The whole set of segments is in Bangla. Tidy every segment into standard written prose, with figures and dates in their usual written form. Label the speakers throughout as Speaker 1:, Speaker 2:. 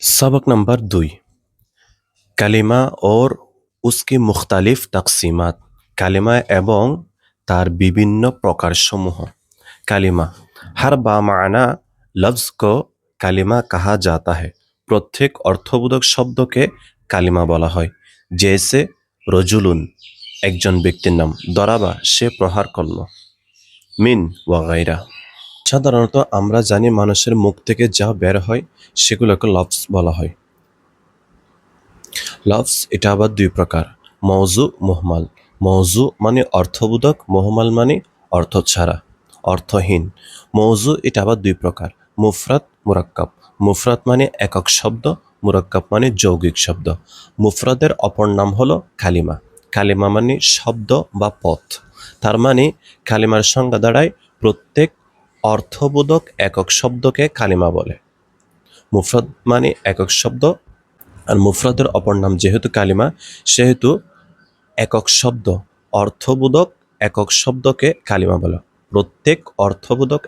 Speaker 1: सबक नंबर 2 কালিমা और उसकी मुख्तलिफ तकसीमात কালিমা এবং তার বিভিন্ন প্রকারসমূহ কালিমা हर बामाना लफ्ज़ को কালিমা कहा जाता है প্রত্যেক অর্থবোধক শব্দকে কালিমা বলা হয় জেসে রজুলুন একজন ব্যক্তির নাম দরাবা সে প্রহার করল মিন ওয়াগাইরা সাধারণত আমরা জানি মানুষের মুখ থেকে যা বের হয় সেগুলোকে লফজ বলা হয় লফজ এটা আবার দুই প্রকার মওজু মুহমাল মওজু মানে অর্থবোধক মুহমাল মানে অর্থ ছাড়া অর্থহীন মওজু এটা আবার দুই প্রকার মুফরাদ মুরাক্কাব মুফরাদ মানে একক শব্দ মুরাক্কাব মানে যৌগিক শব্দ মুফরাদের অপর নাম হলো কালিমা কালিমা মানে শব্দ বা পথ তার মানে কালিমার সংজ্ঞা দাঁড়ায় প্রত্যেক অর্থবোধক একক শব্দকে কালিমা বলে মুফরাদ মানে একক শব্দ আর মুফরাদের অপর নাম যেহেতু কালিমা সেহেতু একক শব্দ অর্থবোধক একক শব্দকে কালিমা বলে প্রত্যেক অর্থবোধক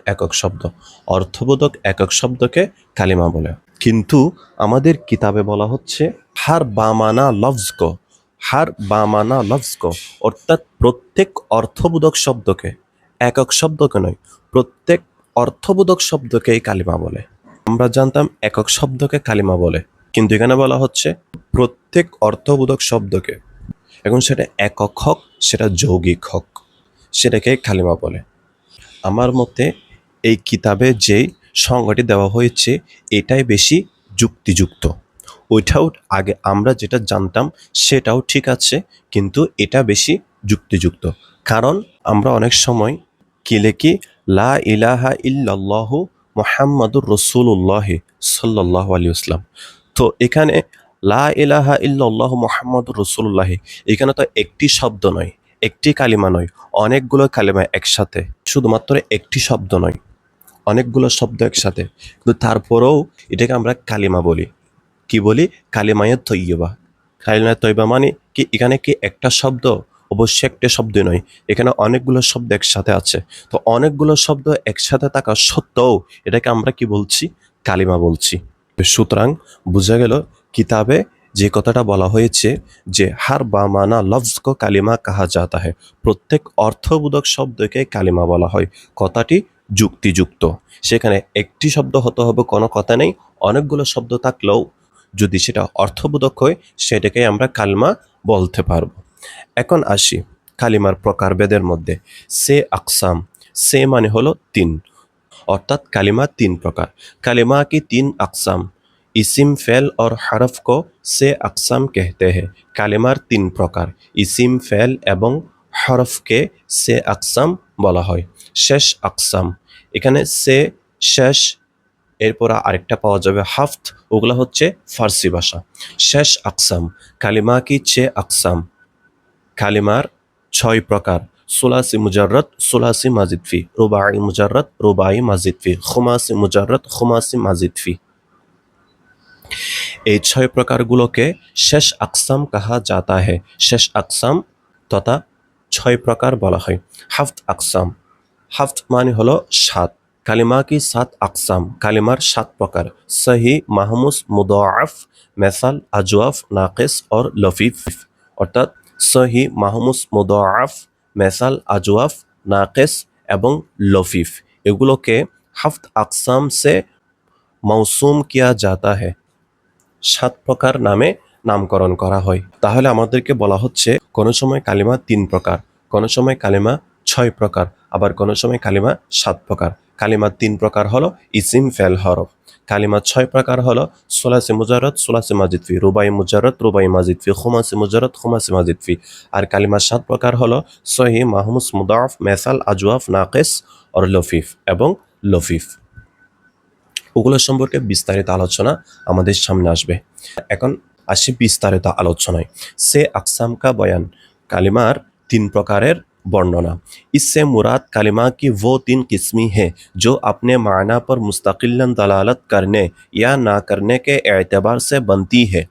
Speaker 1: একক শব্দকে কালিমা বলে কিন্তু আমাদের কিতাবে বলা হচ্ছে হার বামানা লফজকো অর্থাৎ প্রত্যেক অর্থবোধক শব্দকে একক শব্দকে নয় প্রত্যেক অর্থবোধক শব্দকেই কালিমা বলে আমরা জানতাম একক শব্দকে কালিমা বলে কিন্তু এখানে বলা হচ্ছে প্রত্যেক অর্থবোধক শব্দকে এখন সেটা একক হোক সেটা যৌগিক হোক সেটাকে কালিমা বলে আমার মতে এই কিতাবে যেই সংজ্ঞাটি দেওয়া হয়েছে এটাই বেশি যুক্তিযুক্ত ওইটাও আগে আমরা যেটা জানতাম সেটাও ঠিক আছে কিন্তু এটা বেশি যুক্তিযুক্ত কারণ আমরা অনেক সময় কি লিখি লা ইলাহা ইল্লাল্লাহু মুহাম্মাদুর রাসূলুল্লাহ সাল্লাল্লাহু আলাইহি ওয়াসাল্লাম তো এখানে লা ইলাহা ইল্লাল্লাহু মুহাম্মাদুর রাসূলুল্লাহ এখানে তো একটি শব্দ নয় একটি কালিমা নয় অনেকগুলো কালিমা একসাথে শুধুমাত্র একটি শব্দ নয় অনেকগুলো শব্দ একসাথে কিন্তু তারপরেও এটাকে আমরা কালিমা বলি কি বলি কালিমায়ে তৈয়বা মানে কি এখানে কি একটা শব্দ অবশ্যই একটা শব্দ নয় এখানে অনেকগুলো শব্দ একসাথে আছে তো অনেকগুলো শব্দ একসাথে থাকা সত্ত্বেও এটাকে আমরা কি বলছি কালিমা বলছি সুতরাং বোঝা গেল কিতাবে যে কথাটা বলা হয়েছে যে হার বামানা লফজ কো কালিমা কাহা যাতা হ্যায় প্রত্যেক অর্থবোধক শব্দকে কালিমা বলা হয় কথাটি যুক্তিযুক্ত সেখানে একটি শব্দ হতে হবে কোনো কথা নেই অনেকগুলো শব্দ থাকলেও যদি সেটা অর্থবোধক হয় সেটাকে আমরা কালিমা বলতে পারবো এখন আসি কালিমার প্রকারভেদের মধ্যে সে আকসাম সে মানে হলো তিন अर्थात कलिमा तीन प्रकार कलिमा की तीन अकसाम इसिम फेल और हरफ को से अकसाम कहते हैं कलिमार तीन प्रकार इसिम फेल एवं हरफ के से अकसाम বলা হয় শেষ আকসাম এখানে সে শেষ এরপর আরেকটা পাওয়া যাবে হাফত ওগুলা হচ্ছে ফার্সি ভাষা শেষ আকসাম কালিমা কি ছে আকসাম কালিমার ছয় প্রকার सुलासी मुजर्रद सुलासी माजिद फी रुबाई मुजर्रद रुबाई माजिद फी खुमासी मुजर्रद खुमासी माजिद फी এই ছয় প্রকারগুলোকে শেষ আকসাম কাহা যাতা है শেষ আকসাম তথা ছয় প্রকার বলা হয় হাফত আকসাম হাফত মানে হলো সাত কালিমা কি সাত আকসাম কালিমার সাত প্রকার সহি মাহমুস মুদাআফ মেসাল আজওয়াফ নাকিস और লফিফ অর্থাৎ সহি মাহমুস মুদাআফ মেসাল আজওয়াফ নাকেস এবং লফিফ এগুলোকে হাফত আকসাম সে মৌসুম কিয়া যাতা है সাত প্রকার নামে নামকরণ করা হয় তাহলে আমাদেরকে বলা হচ্ছে কোনো সময় কালিমা তিন প্রকার কোনো সময় কালিমা ছয় প্রকার আবার কোনো সময় কালিমা সাত প্রকার কালিমা তিন প্রকার হলো ইসিম ফেল হরফ কালিমা ছয় প্রকার হলো সুলাসি মুজাররদ সুলাসি মাজিদ ফি রুবাই মুজাররদ রুবাই মাজিদ ফি খুমাসি মুজাররদ খুমাসি মাজিদ ফি আর কালিমা সাত প্রকার হলো সহি মাহমুস মুদাআফ মেসাল আজওয়াফ নাকিস और লফিফ এবং লফিফ ওগুলো সম্পর্কে বিস্তারিত আলোচনা আমাদের সামনে আসবে এখন আসি বিস্তারিত আলোচনায় সে আকসাম কা বয়ান কালিমার তিন প্রকারের वर्णना इससे मुराद कलिमा की वो तीन किस्में हैं जो अपने माना पर मुस्तकिलन दलालत करने या ना करने के एतबार से बनती है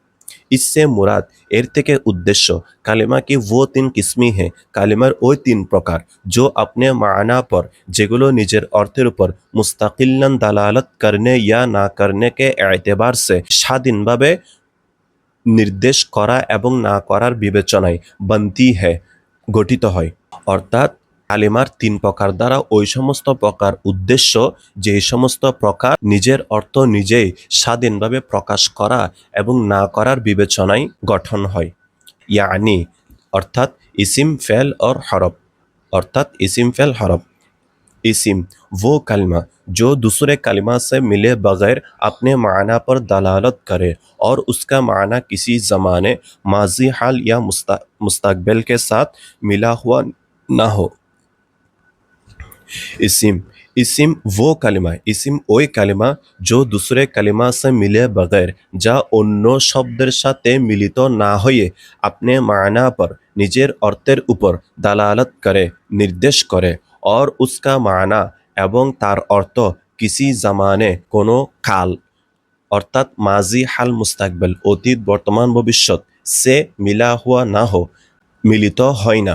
Speaker 1: इससे मुराद एर থেকে উদ্দেশ্য কালিমা কি वो तीन किस्में हैं কালিমার ওই তিন প্রকার जो अपने माना पर যেগুলো নিজের অর্থের উপর মুস্তাকিল্লান দালালত করনে या না करने के एतबार से স্বাধীনভাবে নির্দেশ করা এবং না করার বিবেচনায় বানতি হ্যায় গঠিত হয় অর্থাৎ কালিমার তিন প্রকার দ্বারা ওই সমস্ত প্রকার উদ্দেশ্য যে সমস্ত প্রকার নিজের অর্থ নিজেই স্বাধীনভাবে প্রকাশ করা এবং না করার বিবেচনায় গঠন হয় यानी अर्थात इसिम फ़ेल और हरफ अर्थात इसिम फ़ेल हरफ इसिम वो कलमा जो दूसरे कलमा से मिले बगैर अपने माना पर दलालत करे और उसका माना किसी ज़माने माजी हाल या मुस्तकबिल के साथ मिला हुआ ना हो इसिम इसिम वो कलिमा इसिम ওই কালিমা जो दूसरे कलिमा से मिले बगैर যা অন্য শব্দের সাথে মিলিত না হয়ে अपने माना पर নিজের অর্থের উপর দালালত করে নির্দেশ করে और उसका माना এবং তার অর্থ किसी ज़माने কোনো কাল অর্থাৎ মাজি হাল মুস্তাকবিল অতীত বর্তমান ভবিষ্যৎ সে মিলা হুয়া না হো মিলিত হয় না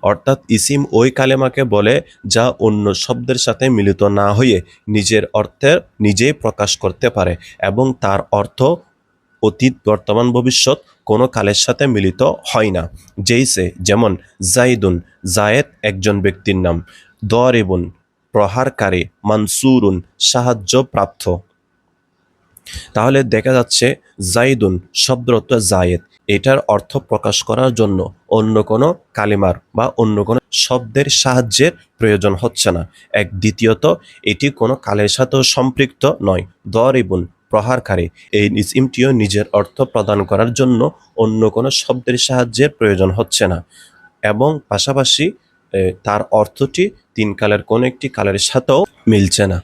Speaker 1: অর্থাৎ ইসিম ওই কালেমাকে বলে যা অন্য শব্দের সাথে মিলিত না হয়ে নিজের অর্থের নিজেই প্রকাশ করতে পারে এবং তার অর্থ অতীত বর্তমান ভবিষ্যৎ কোনো কালের সাথে মিলিত হয় না যেইসে যেমন জাইদুন জায়েদ একজন ব্যক্তির নাম দরিবুন প্রহারকারী মানসুরুন সাহায্যপ্রাপ্ত তাহলে দেখা যাচ্ছে জাইদুন শব্দের অর্থ জায়েদ এটার অর্থ প্রকাশ করার জন্য অন্য কোনো কালিমার বা অন্য কোনো শব্দের সাহায্যের প্রয়োজন হচ্ছে না এক দ্বিতীয়ত এটি কোনো কালের সাথেও সম্পৃক্ত নয় দরিবুন প্রহারকারী এই ইসিমটিও নিজের অর্থ প্রদান করার জন্য অন্য কোনো শব্দের সাহায্যের প্রয়োজন হচ্ছে না এবং পাশাপাশি তার অর্থটি তিন কালের কোনো একটি কালের সাথেও মিলছে না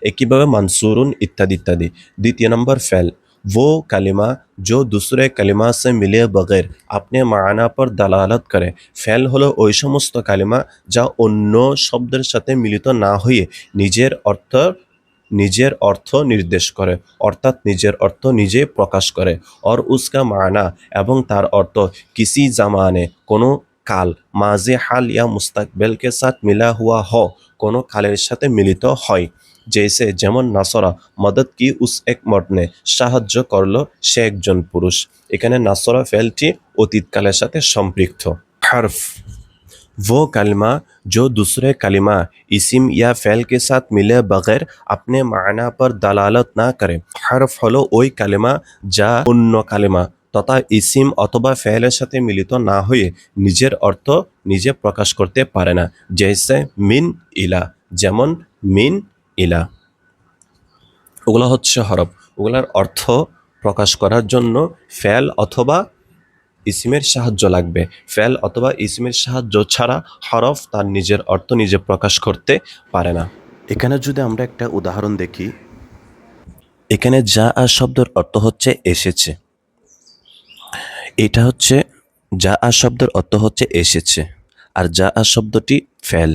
Speaker 1: একইভাবে মানসুরুন ইত্যাদি ইত্যাদি দ্বিতীয় নম্বর ফেল वो कलिमा जो दूसरे कलिमा से मिले बगैर अपने माना पर दलालत करे ফেল হলো ওই সমস্ত কালিমা যা অন্য শব্দের সাথে মিলিত না হয়ে নিজের অর্থ নির্দেশ করে অর্থাৎ নিজের অর্থ নিজে প্রকাশ করে और उसका माना এবং তার অর্থ किसी ज़माने কোনো কাল মাজি হাল या मुस्तकबिल के साथ मिला हुआ हो কোনো কালের সাথে মিলিত হয় जैसे যেমন নাসরা মদদ কি উস এক মর্দনে সাহায্য করলো সে একজন পুরুষ এখানে নাসরা ফেলটি অতীতকালের সাথে সম্পৃক্ত हर्फ वो कलमा जो दूसरे कलिमा इसिम या फ़ेल के साथ मिले बगैर अपने माना पर दलालत ना करे हर्फ হলো ওই কালিমা যা অন্য কালিমা তথা ইসিম অথবা ফেলের সাথে মিলিত না হয়ে নিজের অর্থ নিজে প্রকাশ করতে পারে না জেসে মিন ইলা যেমন মিন ইলা ওগুলো হচ্ছে হরফ ওগুলার অর্থ প্রকাশ করার জন্য ফেল অথবা ইসিমের সাহায্য লাগবে ফেল অথবা ইসিমের সাহায্য ছাড়া হরফ তার নিজের অর্থ নিজে প্রকাশ করতে পারে না এখানে যদি আমরা একটা উদাহরণ দেখি এখানে যা আর শব্দের অর্থ হচ্ছে এসেছে এটা হচ্ছে যা আর শব্দের অর্থ হচ্ছে এসেছে আর যা আর শব্দটি ফেল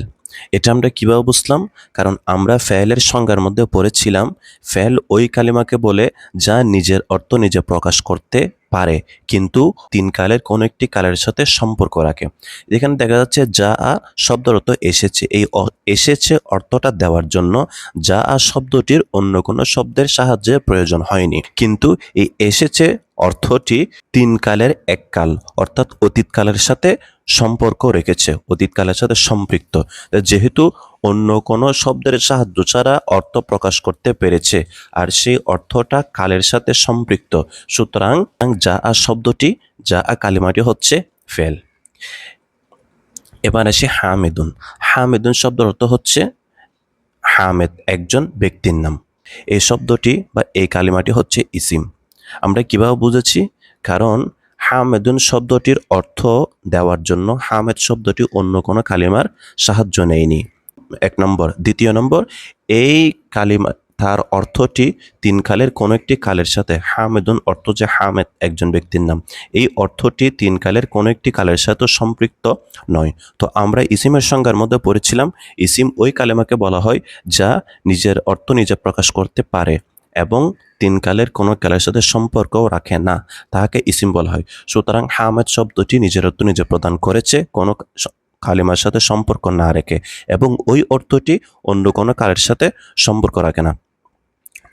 Speaker 1: এটা আমরা কিভাবে বুঝলাম কারণ আমরা ফেলের সংজ্ঞার মধ্যে পড়েছিলাম ফেল ওই কালিমাকে বলে যা নিজের অর্থ নিজে প্রকাশ করতে পারে কিন্তু তিন কালের কোনো একটি কালের সাথে সম্পর্ক রাখে এখানে দেখা যাচ্ছে যা আ শব্দের অর্থ এসেছে এই এসেছে অর্থটা দেওয়ার জন্য যা আ শব্দটির অন্য কোনো শব্দের সাহায্যের প্রয়োজন হয়নি কিন্তু এই এসেছে অর্থটি তিন কালের এক কাল অর্থাৎ অতীতকালের সাথে সম্পর্ক রেখেছে অতীতকালের সাথে সম্পৃক্ত যেহেতু অন্য কোনো শব্দের সাহায্য ছাড়া অর্থ প্রকাশ করতে পেরেছে আর সেই অর্থটা কালের সাথে সম্পৃক্ত সুতরাং যা আ শব্দটি যা আ কালিমাটি হচ্ছে ফেল এবার আসি হামেদুন হামেদুন শব্দের অর্থ হচ্ছে হামেদ একজন ব্যক্তির নাম এই শব্দটি বা এই কালিমাটি হচ্ছে ইসিম আমরা কিভাবে বুঝেছি কারণ হামেদুন শব্দটির অর্থ দেওয়ার জন্য হামেদ শব্দটি অন্য কোনো কালিমার সাহায্য নেয়নি এক নম্বর দ্বিতীয় নম্বর এই কালিমা তার অর্থটি তিন কালের কোনো একটি কালের সাথে হামেদুন অর্থ যে হামেদ একজন ব্যক্তির নাম এই অর্থটি তিন কালের কোনো একটি কালের সাথে সম্পৃক্ত নয় তো আমরা ইসিমের সংজ্ঞার মধ্যে পড়েছিলাম ইসিম ওই কালেমাকে বলা হয় যা নিজের অর্থ নিজে প্রকাশ করতে পারে এবং তিন কালের কোনো কালের সাথে সম্পর্কও রাখে না, তাহাকে ইসিম বলা হয়। সুতরাং হামেদ শব্দটি নিজের অর্থ নিজে প্রদান করেছে কোনো কালিমার সাথে সম্পর্ক না রেখে, এবং ওই অর্থটি অন্য কোনো কালের সাথে সম্পর্ক রাখে না,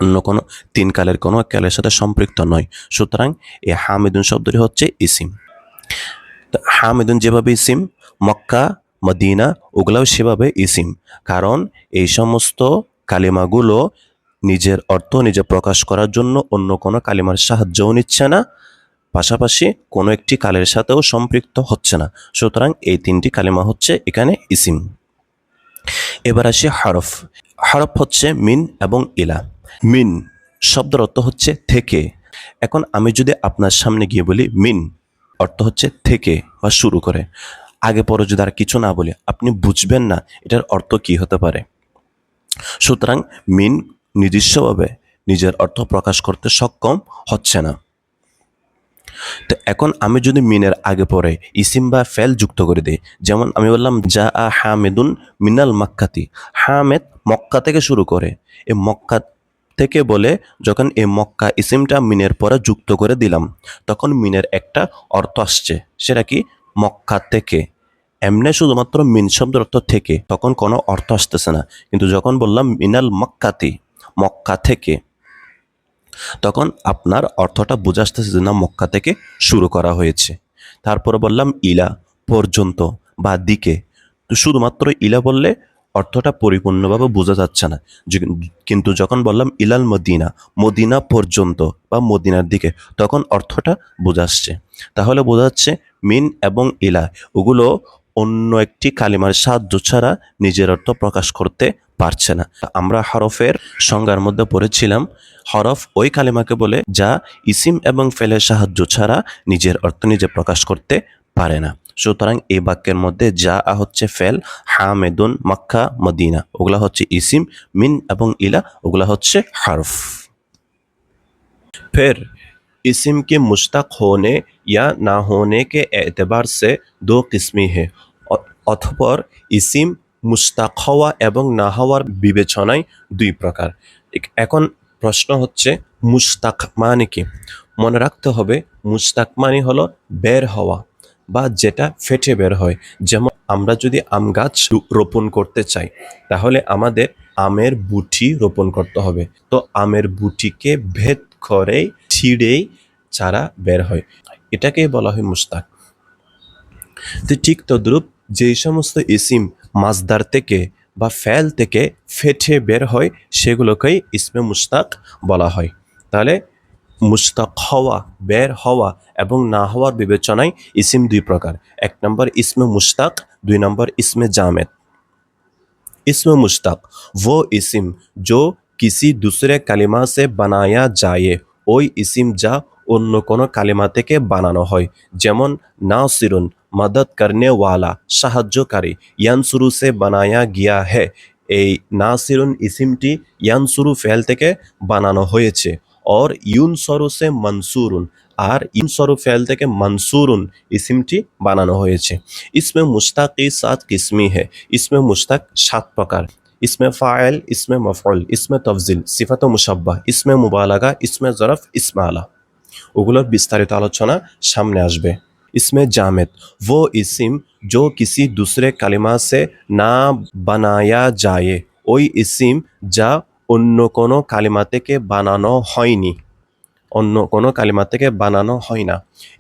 Speaker 1: অন্য কোনো তিন কালের কোনো কালের সাথে সম্পৃক্ত নয়। সুতরাং এই হামিদুন শব্দটি হচ্ছে ইসিম। তো হামিদুন যেভাবে ইসিম, মক্কা, মদিনা ওগুলাও সেভাবে ইসিম, কারণ এই সমস্ত কালিমাগুলো নিজের অর্থ নিজে প্রকাশ করার জন্য অন্য কোনো কালিমার সাহায্যও নিচ্ছে না, পাশাপাশি কোনো একটি কালের সাথেও সম্পৃক্ত হচ্ছে না। সুতরাং এই তিনটি কালিমা হচ্ছে এখানে ইসিম। এবার আসি হরফ। হরফ হচ্ছে মিন এবং ইলা। মিন শব্দের অর্থ হচ্ছে থেকে। এখন আমি যদি আপনার সামনে গিয়ে বলি মিন অর্থ হচ্ছে থেকে বা শুরু করে, আগে পরে যদি আর কিছু না বলি আপনি বুঝবেন না এটার অর্থ কি হতে পারে। সুতরাং মিন নিজস্বভাবে নিজের অর্থ প্রকাশ করতে সক্ষম হচ্ছে না। তো এখন আমি যদি মিনের আগে পরে ইসিম বা ফেল যুক্ত করে দিই, যেমন আমি বললাম যা আ হামেদুন মিনাল মাক্কাতি, হামেদ মক্কা থেকে শুরু করে, এই মক্কা থেকে বলে যখন এই মক্কা ইসিমটা মিনের পরে যুক্ত করে দিলাম, তখন মিনের একটা অর্থ আসছে, সেটা কি মক্কা থেকে। এমনি শুধুমাত্র মিন শব্দের অর্থ থেকে, তখন কোনো অর্থ আসতেছে না। কিন্তু যখন বললাম মিনাল মক্কাতি, মক্কা থেকে, তখন আপনার অর্থটা বোঝা আসতেছে যে না মক্কা থেকে শুরু করা হয়েছে। তারপরে বললাম ইলা, পর্যন্ত বা দিকে। তো শুধুমাত্র ইলা বললে অর্থটা পরিপূর্ণভাবে বোঝা যাচ্ছে না, কিন্তু যখন বললাম ইলাল মদিনা, মদিনা পর্যন্ত বা মদিনার দিকে, তখন অর্থটা বোঝা আসছে। তাহলে বোঝা যাচ্ছে মিন এবং ইলা ওগুলো অন্য একটি কালিমার সাহায্য ছাড়া নিজের অর্থ প্রকাশ করতে পারছে না। আমরা হরফের সংজ্ঞার মধ্যে পড়েছিলাম, হরফ ওই কালিমাকে বলে যা ইসিম এবং ফেলের সাহায্য ছাড়া নিজের অর্থ নিজে প্রকাশ করতে পারে না। সুতরাং এই বাক্যের মধ্যে যা হচ্ছে ফেল, হামেদুন, মক্কা, মদিনা ওগুলা হচ্ছে ইসিম, মিন এবং ইলা ওগুলা হচ্ছে হরফ। फिर इस्म के मुश्तक होने या ना होने के एतबार से दो किस्में हैं। অতঃপর ইসিম মুশতাক হওয়া এবং না হওয়ার বিবেচনায় দুই প্রকার। এখন প্রশ্ন হচ্ছে মুশতাক মানে কি? মনে রাখতে হবে মুশতাক মানে হলো বের হওয়া বা যেটা ফেটে বের হয়। যেমন আমরা যদি আম গাছ রোপণ করতে চাই, তাহলে আমাদের আমের বুটি রোপণ করতে হবে। তো আমের বুটিকে ভেদ করেই ছিঁড়েই চারা বের হয়, এটাকেই বলা হয় মুশতাক। তো ঠিক তদ্রূপ যেই সমস্ত ইসিম মাসদার থেকে বা ফেল থেকে ফেটে বের হয় সেগুলোকেই ইসমে মুশতাক বলা হয়। তাহলে মুশতাক হওয়া, বের হওয়া এবং না হওয়ার বিবেচনায় ইসিম দুই প্রকার। এক নম্বর ইসমে মুশতাক, দুই নম্বর ইসমে জামেদ। इसमें मुश्तक वो इस्म जो किसी दूसरे कलिमा से बनाया जाए, ওই ইসিম যা অন্য কোনো কালিমা থেকে বানানো হয়। যেমন নাসিরুন মদদ করনে ওয়ালা, সাহায্যকারী। ইয়ানসুরু সে বানায়া গিয়া হে, এই নাসিরুন ইসিমটি ইয়ানসুরু ফেল থেকে বানানো হয়েছে। और ইউনসরু সে মনসুরুন, আর ইউনসরু ফেল থেকে মনসুরুন ইসিমটি বানানো হয়েছে। ইসমে মুশতাকি 7 কিসমি হে। ইসমে মুশতাক 7 প্রকার। ইসমে ফাইল, ইসমে মফউল, ইসমে তফজিল, সিফাত মুশাব্বাহ, ইসমে মুবালাগা, ইসমে জরফ, ইসমে আলা। ওগুলোর বিস্তারিত আলোচনা সামনে আসবে। इसमें जामिद वो इस्म जो किसी दूसरे कलिमा से ना बनाया जाए, ওই ইসিম যা অন্য কোনো কালিমা থেকে বানানো হয়নি, অন্য কোনো কালিমা থেকে বানানো হয় না।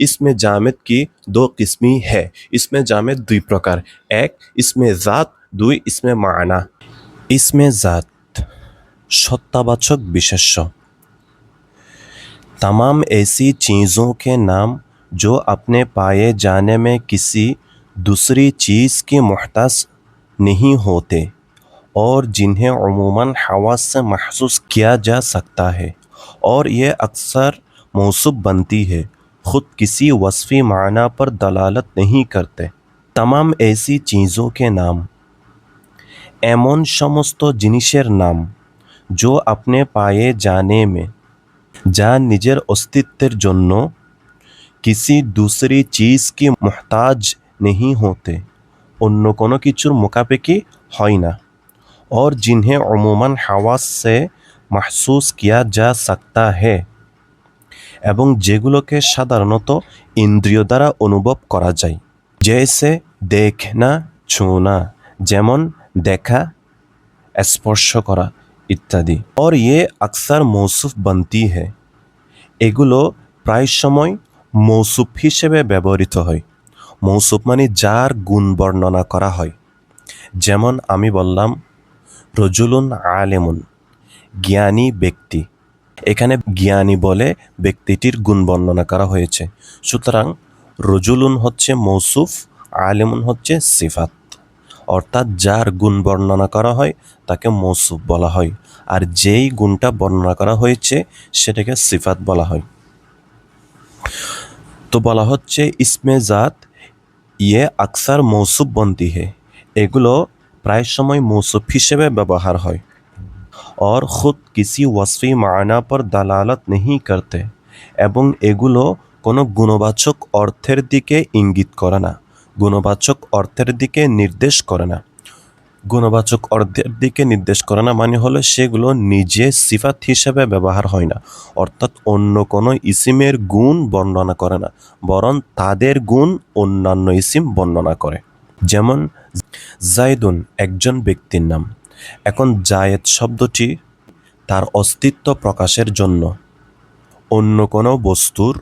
Speaker 1: ইসমে জামেদ কি 2 কিসমি है। ইসমে জামেদ দুই প্রকার, এক ইসমে জাত, দুই ইসমে মানা। ইসমে জাত সত্তাবাচক বিশেষ্য। तमाम ऐसी चीज़ों के नाम जो अपने पाए जाने में किसी दूसरी चीज़ के मुहताज नहीं होते और जिन्हें उमूमन हवास से महसूस किया जा सकता है, और ये अक्सर मौसूब बनती है, ख़ुद किसी वस्फ़ी माना पर दलालत नहीं करते। तमाम ऐसी चीज़ों के नाम एमन समस्त जिनिसेर नाम जो अपने पाए जाने में যা নিজের অস্তিত্বের জন্য কিসি দুসরি চিজ কি মুহতাজ নেহি হতে, অন্য কোনো কিছুর মোকাবেকি হয় না। और जिन्हें उमूमन हवास से महसूस किया जा सकता है এবং যেগুলোকে সাধারণত ইন্দ্রিয় দ্বারা অনুভব করা যায় जैसे देखना छूना যেমন দেখা স্পর্শ করা ইত্যাদি और ये अक्सर मौसूफ बनती है এগুলো প্রায় সময় মৌসুফ হিসেবে ব্যবহৃত হয় মৌসুফ মানে যার গুণ বর্ণনা করা হয় যেমন আমি বললাম রজুলুন আলেমুন জ্ঞানী ব্যক্তি এখানে জ্ঞানী বলে ব্যক্তিটির গুণ বর্ণনা করা হয়েছে সুতরাং রজুলুন হচ্ছে মৌসুফ আলেমুন হচ্ছে সিফাত অর্থাৎ যার গুণ বর্ণনা করা হয় তাকে মৌসুফ বলা হয় আর যেই গুণটা বর্ণনা করা হয়েছে সেটাকে সিফাত বলা হয় তো বলা হচ্ছে ইসমে জাত ইয়ে আকসার মৌসুফ বনতি হে এগুলো প্রায় সময় মৌসুফ হিসেবে ব্যবহার হয় और ख़ुद किसी वस्फ़ी माना पर दलालत नहीं करते এবং এগুলো কোনো গুণবাচক অর্থের দিকে ইঙ্গিত করে না গুণবাচক অর্থের দিকে নির্দেশ করে না গুণবাচক অর্থের দিকে নির্দেশ করে না মানে হলো সেগুলো নিজে সিফাত হিসেবে ব্যবহার হয় না অর্থাৎ অন্য কোনো ইসিমের গুণ বর্ণনা করে না বরং তাদের গুণ অন্যান্য ইসিম বর্ণনা করে যেমন জাইদুন একজন ব্যক্তির নাম এখন জায়েদ শব্দটি তার অস্তিত্ব প্রকাশের জন্য অন্য কোনো বস্তুর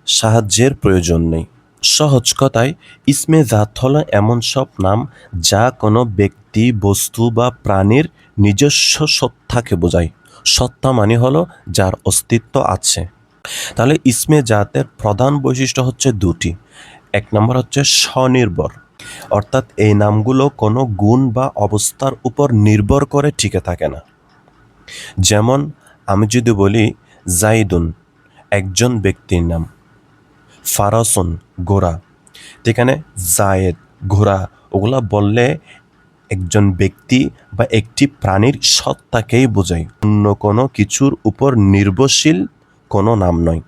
Speaker 1: সাহায্যের প্রয়োজন নেই সহজ কথায় ইসমে জাত হলো এমন সব নাম যা কোনো ব্যক্তি বস্তু বা প্রাণীর নিজস্ব সত্তাকে বোঝায় সত্তা মানে হলো যার অস্তিত্ব আছে তাহলে ইসমে জাতের প্রধান বৈশিষ্ট্য হচ্ছে দুটি এক নম্বর হচ্ছে স্বনির্ভর অর্থাৎ এই নামগুলো কোনো গুণ বা অবস্থার উপর নির্ভর করে টিকে থাকে না যেমন আমি যদি বলি জাইদুন একজন ব্যক্তির নাম ফারাসুন ঘোড়া এখানে জায়েদ ঘোড়া ওগুলা বললে একজন ব্যক্তি বা একটি প্রাণীর সত্তাকেই বোঝায় অন্য কোনো কিছুর উপর নির্ভরশীল কোনো নাম নয়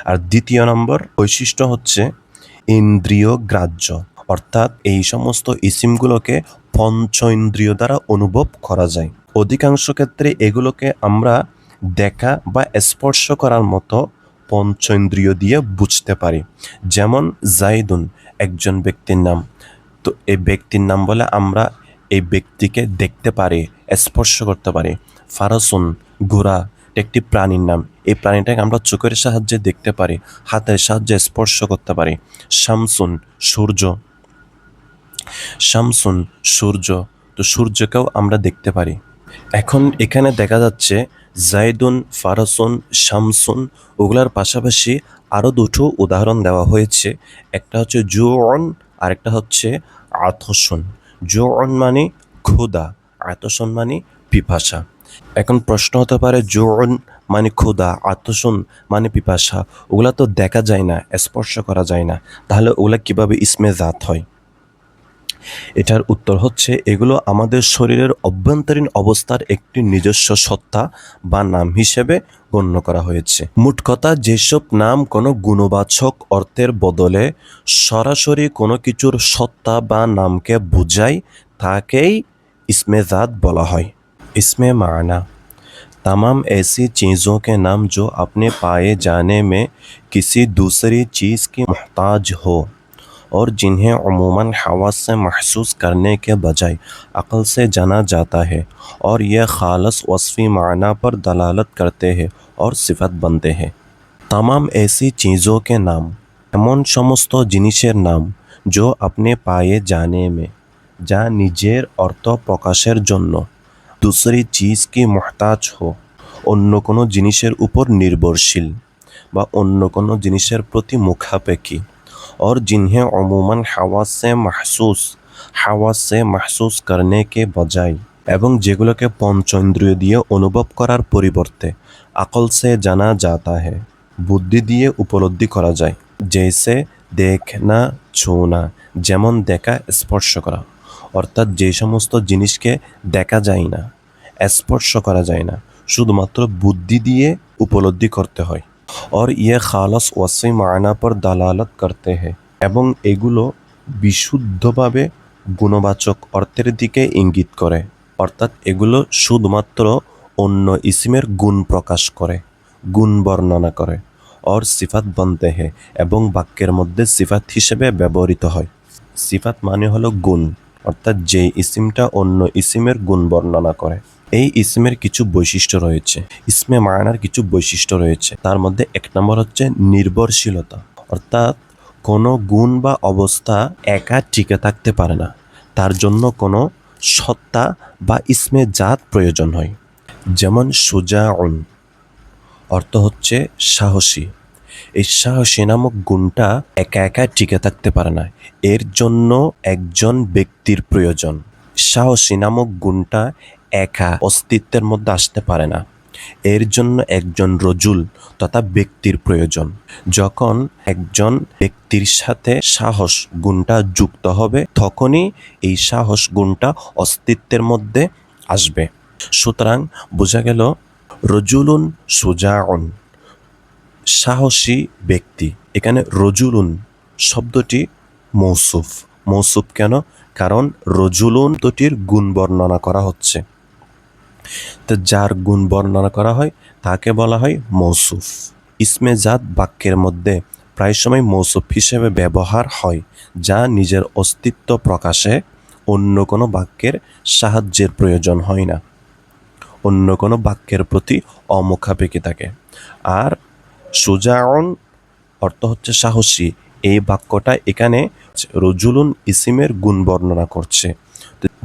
Speaker 1: আর দ্বিতীয় নম্বর বৈশিষ্ট্য হচ্ছে ইন্দ্রিয় গ্রাহ্য অর্থাৎ এই সমস্ত ইসিমগুলোকে পঞ্চ ইন্দ্রিয় দ্বারা অনুভব করা যায় অধিকাংশ ক্ষেত্রে এগুলোকে আমরা দেখা বা স্পর্শ করার মতো পঞ্চ ইন্দ্রিয় দিয়ে বুঝতে পারি যেমন জাইদুন একজন ব্যক্তির নাম তো এই ব্যক্তির নাম বলে আমরা এই ব্যক্তিকে দেখতে পারি স্পর্শ করতে পারি ফারাসুন ঘোড়া একটি প্রাণীর নাম এই প্রাণীটাকে আমরা চোখের সাহায্যে দেখতে পারি হাতের সাহায্যে স্পর্শ করতে পারি শামসুন সূর্য শামসুন সূর্য তো সূর্যকেও আমরা দেখতে পারি এখন এখানে দেখা যাচ্ছে জাইদুন ফারাসুন শামসুন ওগুলার পাশাপাশি আরও দুটো উদাহরণ দেওয়া হয়েছে একটা হচ্ছে জুঅন আর একটা হচ্ছে আতশুন জুঅন মানে ক্ষুধা আতশুন মানে পিপাসা এখন প্রশ্ন হতে পারে জুঅন মানে ক্ষুধা আতশুন মানে পিপাসা ওগুলা তো দেখা যায় না স্পর্শ করা যায় না তাহলে ওগুলা কিভাবে ইসমে জাত হয় এটার উত্তর হচ্ছে এগুলো আমাদের শরীরের অভ্যন্তরীণ অবস্থার একটি নিজস্ব সত্তা বা নাম হিসেবে গণ্য করা হয়েছে মোট কথা যেসব নাম কোনো গুণবাচক অর্থের বদলে সরাসরি কোনো কিছুর সত্তা বা নামকে বোঝায় তাকেই ইসমে জাত বলা হয় इसमें माना तमाम ऐसी चीज़ों के नाम जो अपने पाए जाने में किसी दूसरी चीज़ की मोहताज हो और जिन्हें अमूमन हवास से महसूस करने के बजाय अक़ल से जाना जाता है और यह ख़ालस वस्फ़ी माना पर दलालत करते हैं और सिफत बनते हैं तमाम ऐसी चीज़ों के नाम एमन समस्त जिनिसेर नाम जो अपने पाए जाने में जा निजेर अर्थ प्रकाशेर जन्य दूसरी चीज़ की मोहताज हो অন্য কোনো জিনিসের উপর নির্ভরশীল বা অন্য কোনো জিনিসের প্রতি মুখাপেক্ষী और जिन्हें अमूमन हवास से महसूस करने के बजाय এবং যেগুলোকে পঞ্চেন্দ্রিয় দিয়ে অনুভব করার পরিবর্তে আকল সে জানা যাতা है বুদ্ধি দিয়ে উপলব্ধি করা যায় जैसे देखना छूना যেমন দেখা স্পর্শ করা অর্থাৎ যে সমস্ত জিনিসকে দেখা যায় না স্পর্শ করা যায় না শুধুমাত্র বুদ্ধি দিয়ে উপলব্ধি করতে হয় और ये खालस वस्फ़ी माना पर दलालत करते हैं এবং এগুলো বিশুদ্ধভাবে গুণবাচক অর্থের দিকে ইঙ্গিত করে অর্থাৎ এগুলো শুধুমাত্র অন্য ইসিমের গুণ প্রকাশ করে, গুণ বর্ণনা করে। और সিফাত बनते हैं এবং বাক্যের মধ্যে সিফাত হিসেবে ব্যবহৃত হয়। সিফাত মানে হলো গুণ, অর্থাৎ যে ইসিমটা অন্য ইসিমের গুণ বর্ণনা করে। এই ইসমের কিছু বৈশিষ্ট্য রয়েছে, ইসমে মায়নার কিছু বৈশিষ্ট্য রয়েছে। তার মধ্যে এক নম্বর হচ্ছে নির্ভরশীলতা, অর্থাৎ কোনো গুণ বা অবস্থা একা টিকে থাকতে পারে না, তার জন্য কোনো সত্তা বা ইসমে জাত প্রয়োজন হয়। যেমন সুজাউন অর্থ হচ্ছে সাহসী। এই সাহসী নামক গুণটা একা একা টিকে থাকতে পারে না, এর জন্য একজন ব্যক্তির প্রয়োজন। সাহসী নামক গুণটা একা অস্তিত্বের মধ্যে আসতে পারে না, এর জন্য একজন রজুল তথা ব্যক্তির প্রয়োজন। যখন একজন ব্যক্তির সাথে সাহস গুণটা যুক্ত হবে, তখনই এই সাহস গুণটা অস্তিত্বের মধ্যে আসবে। সুতরাং বোঝা গেল রজুলুন সুজাউন, সাহসী ব্যক্তি। এখানে রজুলুন শব্দটি মৌসুফ। মৌসুফ কেন? কারণ রজুলুন দুটির গুণ বর্ণনা করা হচ্ছে, তো যার গুণ বর্ণনা করা হয় তাকে বলা হয় মৌসুফ। ইসমে জাত বাক্যের মধ্যে প্রায় সময় মৌসুফ হিসেবে ব্যবহার হয়, যা নিজের অস্তিত্ব প্রকাশে অন্য কোনো বাক্যের সাহায্যের প্রয়োজন হয় না, অন্য কোনো বাক্যের প্রতি অমুখাপেক্ষী থাকে। আর সুজাউন অর্থ হচ্ছে সাহসী, এই বাক্যটা এখানে রজুলুন ইসিমের গুণ বর্ণনা করছে।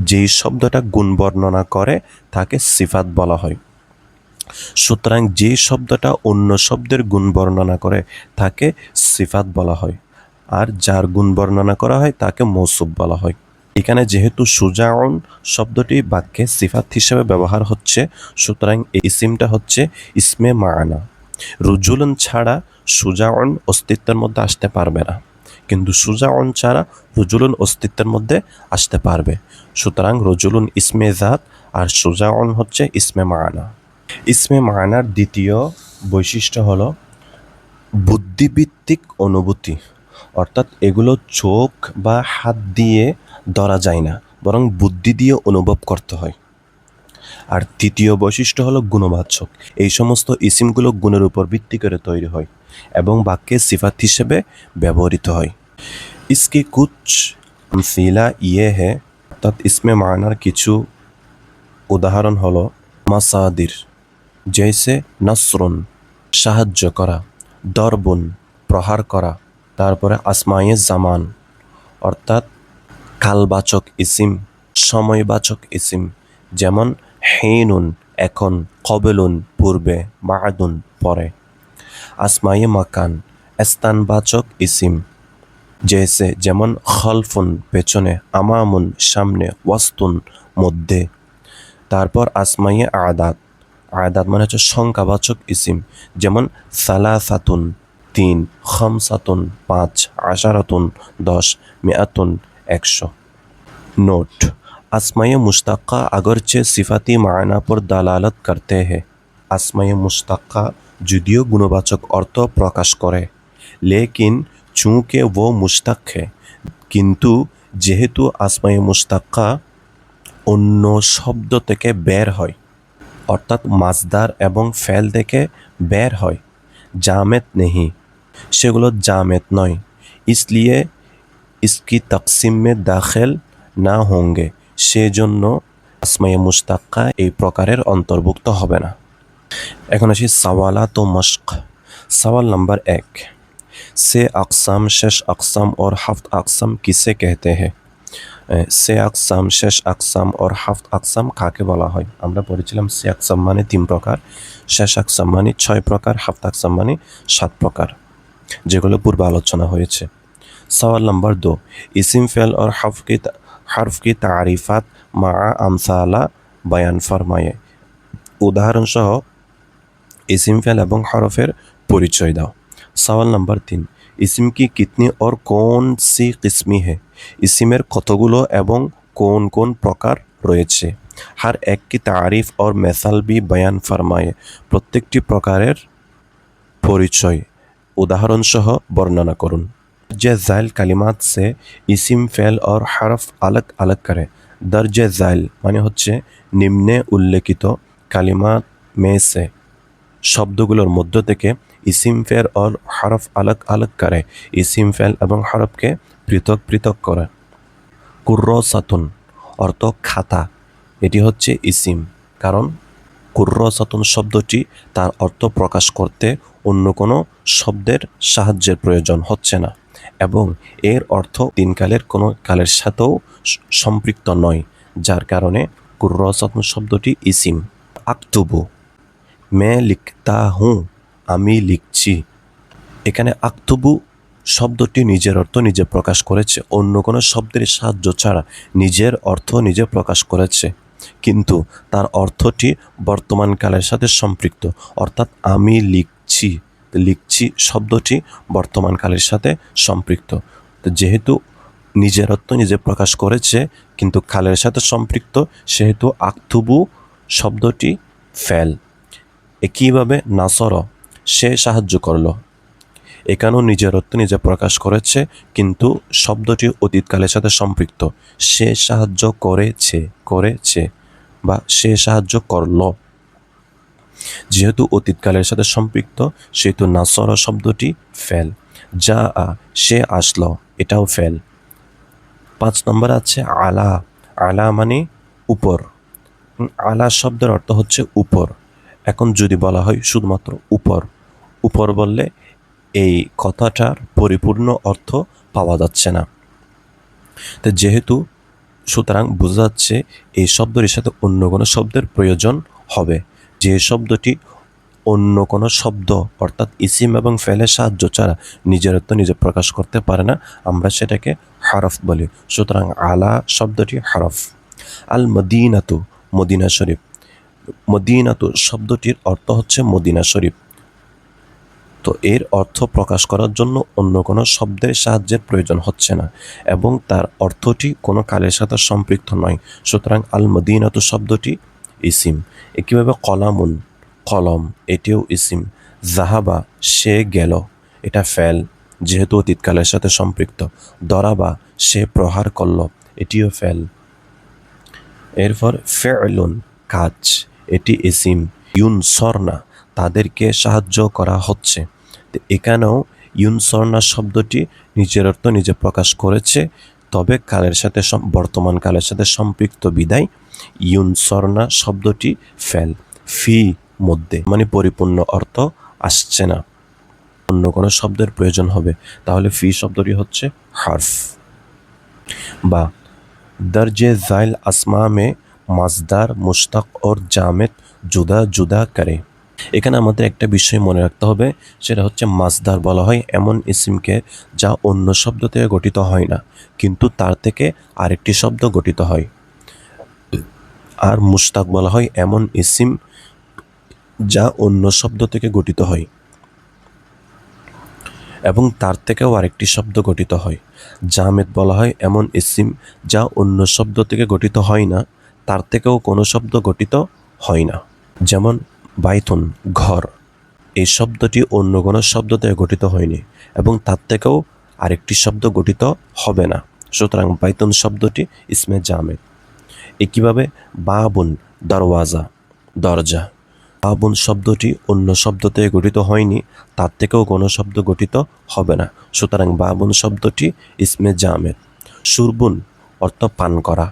Speaker 1: যেই শব্দটা গুণ বর্ণনা করে তাকে সিফাত বলা হয়। সুতরাং যে শব্দটা অন্য শব্দের গুণ বর্ণনা করে তাকে সিফাত বলা হয়, আর যার গুণ বর্ণনা করা হয় তাকে মৌসুফ বলা হয়। এখানে যেহেতু সুজাউন শব্দটি বাক্যে সিফাত হিসেবে ব্যবহার হচ্ছে, সুতরাং এই ইসিমটা হচ্ছে ইসমে মায়না। রজুলুন ছাড়া সুজাউন অস্তিত্বের মধ্যে আসতে পারবে না, কিন্তু সুজাউন ছাড়া রজুলুন অস্তিত্বের মধ্যে আসতে পারবে। সুতরাং রজুলুন ইসমে জাত আর সুজাউন হচ্ছে ইসমে মায়না। ইসমে মায়নার দ্বিতীয় বৈশিষ্ট্য হলো বুদ্ধিভিত্তিক অনুভূতি, অর্থাৎ এগুলো চোখ বা হাত দিয়ে ধরা যায় না, বরং বুদ্ধি দিয়ে অনুভব করতে হয়। আর তৃতীয় বৈশিষ্ট্য হলো গুণবাচক। এই সমস্ত ইসিমগুলো গুণের উপর ভিত্তি করে তৈরি হয় এবং বাক্যে সিফাত হিসেবে ব্যবহৃত হয়। इसके कुछ अमसीला ये है, অর্থাৎ ইসমে মায়নার কিছু উদাহরণ হলো মাসাদির, জৈসে নসরুন সাহায্য করা, দরবুন প্রহার করা, তারপরে আসমায়ে জামান অর্থাৎ কালবাচক ইসিম, সময়বাচক ইসিম, যেমন হেনুন এখন, কবেলুন পূর্বে, বাদুন পরে। আসমায়ে মাকান স্থানবাচক ইসিম, জেসে যেমন খলফুন পেছনে, আমামুন সামনে, ওয়াস্তুন মধ্যে। তারপর আসমায়ে আদাত, আদাত মানে হচ্ছে সংখ্যাবাচক ইসিম, যেমন সালাসাতুন 3, খমসাতুন 5, আশারাতুন 10, মিআতুন 100। नोट, अस्माए मुश्तक्का अगरचे सिफाती मायना पर दलालत करते हैं। अस्माए मुश्तक्का যদিও গুণবাচক অর্থ প্রকাশ করে, লেকিন চুঁকে वो মুশতাক है, কিন্তু যেহেতু আসমায়ে মুশতাক্কা অন্য শব্দ থেকে বের হয়, অর্থাৎ মাসদার এবং ফেল থেকে বের হয়, জামেত নেহি, সেগুলো জামেত নয়, इसलिए इसकी तकसीम में दाखिल না होंगे, সেজন্য আসমায়ে মুশতাক্কা এই প্রকারের অন্তর্ভুক্ত হবে না। এখন আসি সওয়ালাত ও মশক। सवाल नंबर 1, से अक़साम, शश अक़साम और हफ्त अक़साम किसे कहते हैं? সে আকসাম, শেষ আকসাম और হাফত আকসাম কাকে বলা হয়? আমরা পড়েছিলাম সে আকসাম মানে 3 প্রকার, শেষ আকসাম মানে 6 প্রকার, হাফত আকসাম মানে 7 প্রকার, যেগুলো পূর্বে আলোচনা হয়েছে। सवाल नंबर 2, इसिम फ़ेल और हर्फ की तारीफ़ात माआ अमसाला बयान फरमाए। उदाहरण सह इसिम फ़ेल এবং হরফের পরিচয় দাও। सवाल नंबर 3, इसिम की कितनी और कौन सी किस्में है? इसिमेर কতগুলো এবং কোন কোন প্রকার রয়েছে? हर एक की तारीफ़ और मिसाल भी बयान फरमाए। প্রত্যেকটি প্রকারের পরিচয় उदाहरण सह বর্ণনা করুন। दर्ज ज़ैल कलिमात से इसिम फ़ेल और हरफ अलग अलग करें। दर्ज ज़ैल মানে হচ্ছে নিম্নে উল্লেখিত কালিমাত মেসে শব্দগুলোর মধ্য থেকে ইসিম ফেল और হরফ আলাগ আলাগ করে, ইসিম ফেল এবং হরফকে পৃথক পৃথক করে। কুর্রসাতুন অর্থ খাতা, এটি হচ্ছে ইসিম, কারণ কুর্রসাতুন শব্দটি তার অর্থ প্রকাশ করতে অন্য কোনো শব্দের সাহায্যের প্রয়োজন হচ্ছে না এবং এর অর্থ দিনকালের কোনো কালের সাথেও সম্পৃক্ত নয়, যার কারণে কুর্রসাতুন শব্দটি ইসিম। আক্তুবু মে লিখতা হুঁ, আমি লিখছি। এখানে আক্তুবু শব্দটি নিজের অর্থ নিজে প্রকাশ করেছে, অন্য কোনো শব্দের সাহায্য ছাড়া নিজের অর্থ নিজে প্রকাশ করেছে, কিন্তু তার অর্থটি বর্তমান কালের সাথে সম্পৃক্ত, অর্থাৎ আমি লিখছি, লিখছি শব্দটি বর্তমান কালের সাথে সম্পৃক্ত। তো যেহেতু নিজের অর্থ নিজে প্রকাশ করেছে কিন্তু কালের সাথে সম্পৃক্ত, সেহেতু আক্তুবু শব্দটি ফেল। একইভাবে নাসর সে সাহায্য করল, এখানেও নিজের অর্থ নিজে প্রকাশ করেছে কিন্তু শব্দটি অতীতকালের সাথে সম্পৃক্ত, সে সাহায্য করেছে, করেছে বা সে সাহায্য করল। যেহেতু অতীতকালের সাথে সম্পৃক্ত সেহেতু নাসর শব্দটি ফেল। যা সে আসলো, এটাও ফেল। 5 নম্বর আছে আলা। আলা মানে উপর। আলা শব্দের অর্থ হচ্ছে উপর। এখন যদি বলা হয় শুধুমাত্র উপর, উপর বললে এই কথাটার পরিপূর্ণ অর্থ পাওয়া যাচ্ছে না। তো যেহেতু সুতরাং বোঝা যাচ্ছে এই শব্দের সাথে অন্য কোনো শব্দের প্রয়োজন হবে, যে শব্দটি অন্য কোনো শব্দ অর্থাৎ ইসিম এবং ফেলের সাহায্য ছাড়া নিজের অর্থ নিজে প্রকাশ করতে পারে না, আমরা সেটাকে হরফ বলি। সুতরাং আলা শব্দটি হরফ। আল মদিনাতু মদিনা শরীফ। মদিনাতু শব্দটির অর্থ হচ্ছে মদিনা শরীফ। তো এর অর্থ প্রকাশ করার জন্য অন্য কোনো শব্দের সাহায্যের প্রয়োজন হচ্ছে না এবং তার অর্থটি কোনো কালের সাথে সম্পৃক্ত নয়, সুতরাং আল মদিনাতু শব্দটি ইসিম। একইভাবে কলামুন কলম, এটিও ইসিম। জাহাবা সে গেল, এটা ফেল যেহেতু অতীতকালের সাথে সম্পৃক্ত। দরাবা সে প্রহার করল, এটিও ফেল। এরপর ফেলুন কাজ, এটি ইসিম। ইউনসরনা তাদেরকে সাহায্য করা হচ্ছে, এখানেও ইউনসরনা শব্দটি নিজের অর্থ নিজে প্রকাশ করেছে, তবে কালের সাথে বর্তমান কালের সাথে সম্পৃক্ত বিদায় ইউনসরনা শব্দটি ফেল। ফি মধ্যে মানে পরিপূর্ণ অর্থ আসছে না, অন্য কোনো শব্দের প্রয়োজন হবে, তাহলে ফি শব্দটি হচ্ছে হারফ। বা দর্জে জাইল আসমা মে মাজদার মুশতাক और জামেদ জুদা জুদা করে। এখানে আমাদের একটা বিষয় মনে রাখতে হবে, সেটা হচ্ছে মাজদার বলা হয় এমন ইসিমকে যা অন্য শব্দ থেকে গঠিত হয় না কিন্তু তার থেকে আরেকটি শব্দ গঠিত হয়, আর মুশতাক বলা হয় এমন ইসিম যা অন্য শব্দ থেকে গঠিত হয় এবং তার থেকেও আরেকটি শব্দ গঠিত হয়। জামেদ বলা হয় এমন ইসিম যা অন্য শব্দ থেকে গঠিত হয় না, তার থেকেও কোনো শব্দ গঠিত হয় না। যেমন বাইতুন ঘর, এই শব্দটি অন্য কোনো শব্দ থেকে গঠিত হয়নি এবং তার থেকেও আরেকটি শব্দ গঠিত হবে না, সুতরাং বাইতুন শব্দটি ইসমে জামেদ। একইভাবে বাবুন দরওয়াজা দরজা, বাবুন শব্দটি অন্য শব্দ থেকে গঠিত হয়নি, তার থেকেও কোনো শব্দ গঠিত হবে না, সুতরাং বাবুন শব্দটি ইসমে জামেদ। সুরবুন অর্থ পান করা,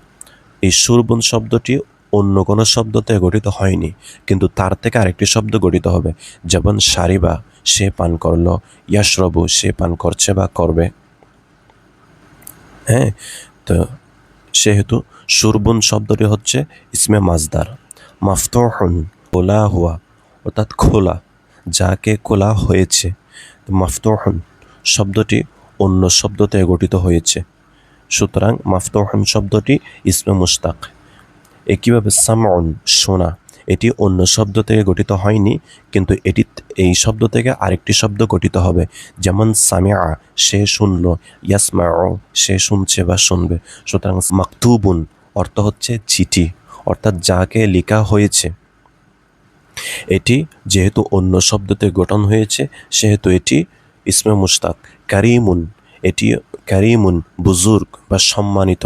Speaker 1: এই সুরবুন শব্দটি অন্য কোনো শব্দ থেকে গঠিত হয়নি কিন্তু তার থেকে আরেকটি শব্দ গঠিত হবে, যেমন সারিবা সে পান করল, ইয়াশরবু সে পান করছে বা করবে। হ্যাঁ, তো সেহেতু সুরবুন শব্দটি হচ্ছে ইসমে মাজদার। মাফতুহুন খোলা হুয়া অর্থাৎ খোলা, যাকে খোলা হয়েছে। মাফতুহুন শব্দটি অন্য শব্দ থেকে গঠিত হয়েছে, সুতরাং মাফতুহুন শব্দটি ইসমে মুশতাক। একইভাবে সামউন শোনা, এটি অন্য শব্দ থেকে গঠিত হয়নি কিন্তু এটি এই শব্দ থেকে আরেকটি শব্দ গঠিত হবে, যেমন সামিআ সে শুনল, ইয়াসমাউ সে শুনছে বা শুনবে, সুতরাং মাকতুবুন অর্থ হচ্ছে চিঠি, অর্থাৎ যাকে লেখা হয়েছে। এটি যেহেতু অন্য শব্দ থেকে গঠন হয়েছে সেহেতু এটি ইসমে মুশতাক। কারিমুন, এটি কারিমুন বুজুর্গ বা সম্মানিত,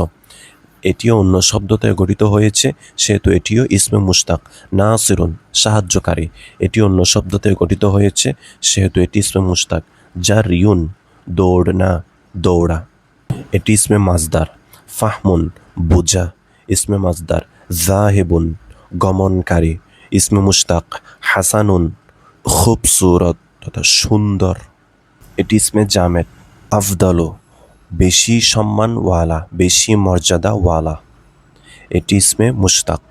Speaker 1: এটিও অন্য শব্দ থেকে গঠিত হয়েছে, সেহেতু এটিও ইসমে মুশতাক। নাসিরুন সাহায্যকারী, এটি অন্য শব্দ থেকে গঠিত হয়েছে, সেহেতু এটি ইসমে মুশতাক। জারিউন দৌড়না, দৌড়া, এটি ইসমে মাজদার। ফাহমুন বোঝা, ইসমে মাজদার। জাহেবুন গমনকারী, ইসমে মুশতাক। হাসানুন খুবসুরত তথা সুন্দর, এটি ইসমে জামেদ। আফদালু বেশি সম্মানওয়ালা, বেশি মর্যাদাওয়ালা, এটি ইসমে মুশতাক।